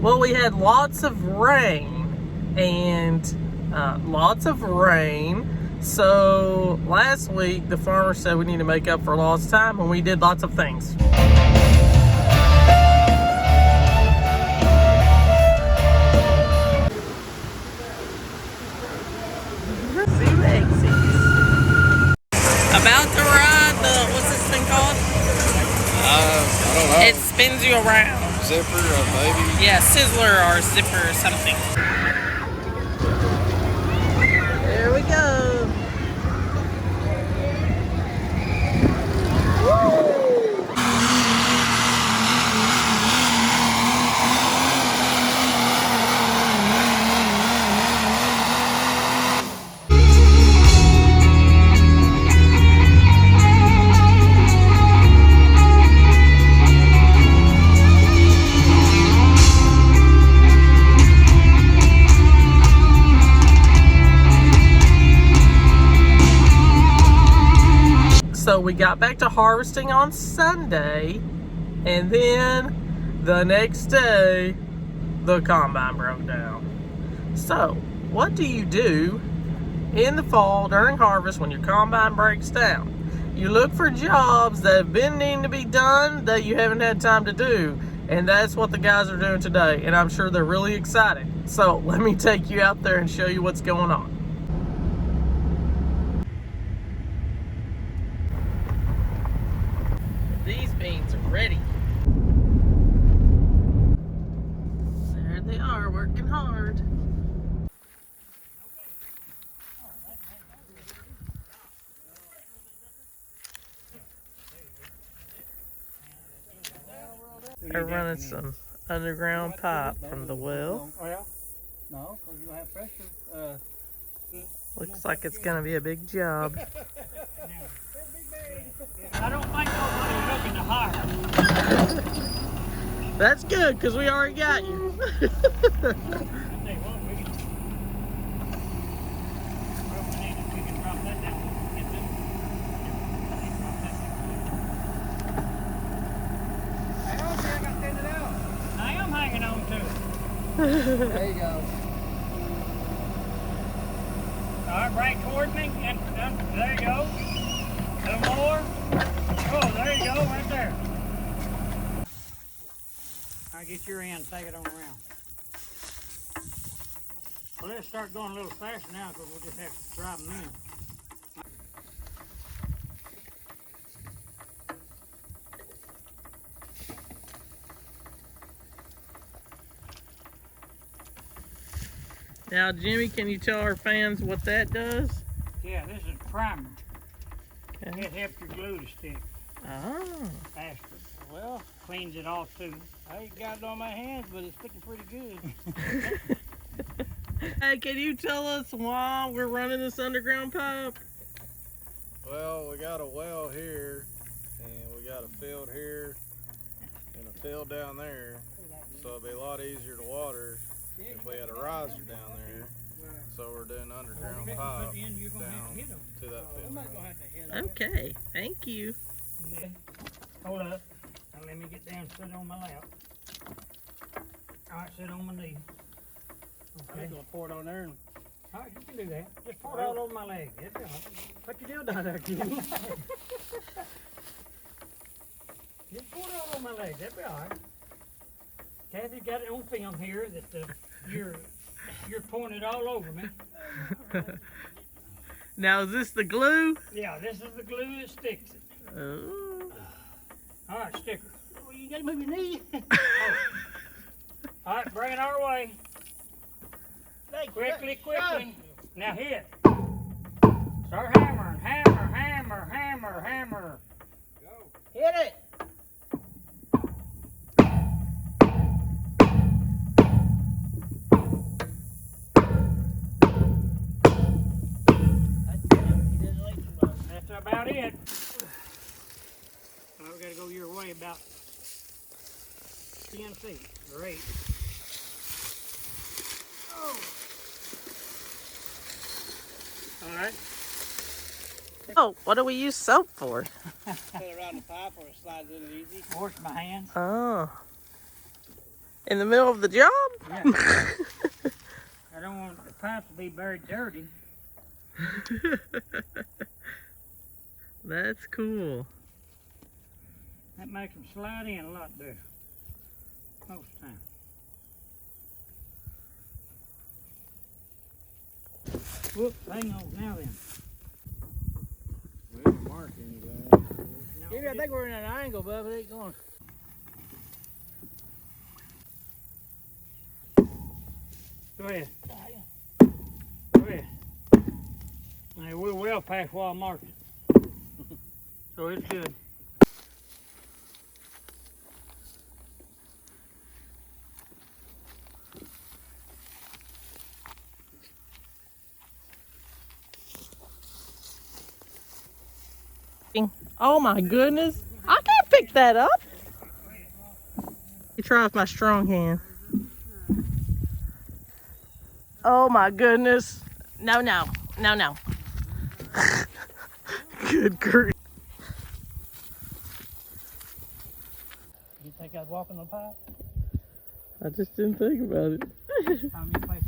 Well, we had lots of rain and lots of rain. So last week, the farmer said we need to make up for lost time, and we did lots of things. About to ride the, what's this thing called? I don't know. It spins you around. Zipper or maybe? Yeah, Sizzler or Zipper or something. There we go. So we got back to harvesting on Sunday, and then the next day, the combine broke down. So, what do you do in the fall during harvest when your combine breaks down? You look for jobs that have been needing to be done that you haven't had time to do, and that's what the guys are doing today, and I'm sure they're really excited. So, let me take you out there and show you what's going on. These beans are ready. There they are, working hard. They're running some underground pipe from the well. No, because you'll have pressure. Looks like it's gonna be a big job. I don't think nobody's looking to hire. That's good, because we already got you. I am hanging on to it. There you go. All right, right toward me. And there you go. A little more. Oh, there you go, right there. All right, get your end, take it on around. Well, let's start going a little faster now because we'll just have to drive them in. Now, Jimmy, can you tell our fans what that does? Yeah, this is primer. Okay. It helps your glue to stick Oh. faster. Well, cleans it off too. I ain't got it on my hands, but it's sticking pretty good. Hey, can you tell us why we're running this underground pipe? Well, we got a well here, and we got a field here, and a field down there. So it'd be a lot easier to water if we had a riser down there. So we're doing underground pipe down to that field. Okay, thank you. Hold up. Now let me get down and sit on my lap. Alright, sit on my knee. Okay. I'm gonna pour it on there. Alright, you can do that. Just pour it all over my leg. That's all right. Put your deal down there, kid. Just pour it all over my leg. That'll be alright. Kathy's got it on film here that you're pouring it all over me. Now, is this the glue? Yeah, this is the glue that sticks it. Oh. Alright, sticker. Well, you gotta move your knee. Oh. Alright, bring it our way. Quickly. Now hit. Start hammering. Hammer. Go. Hit it. That's about it. Well, we gotta go your way about 10 feet or 8. Oh. All right. Oh, what do we use soap for? Put it around the pipe or it slides in easy. Wash my hands. Oh. In the middle of the job? Yeah. I don't want the pipe to be very dirty. That's cool. That makes them slide in a lot better. Most of the time. Whoops, hang on now then. We didn't mark anything. Maybe I think we're in an angle, Bubba. It ain't going. Go ahead. Go ahead. Now, we're well past where I marked it. So it's good. Oh my goodness. I can't pick that up. You try with my strong hand. Oh my goodness. No, no. No, no. Good grief. You think I'd walk in the pipe? I just didn't think about it. Time you play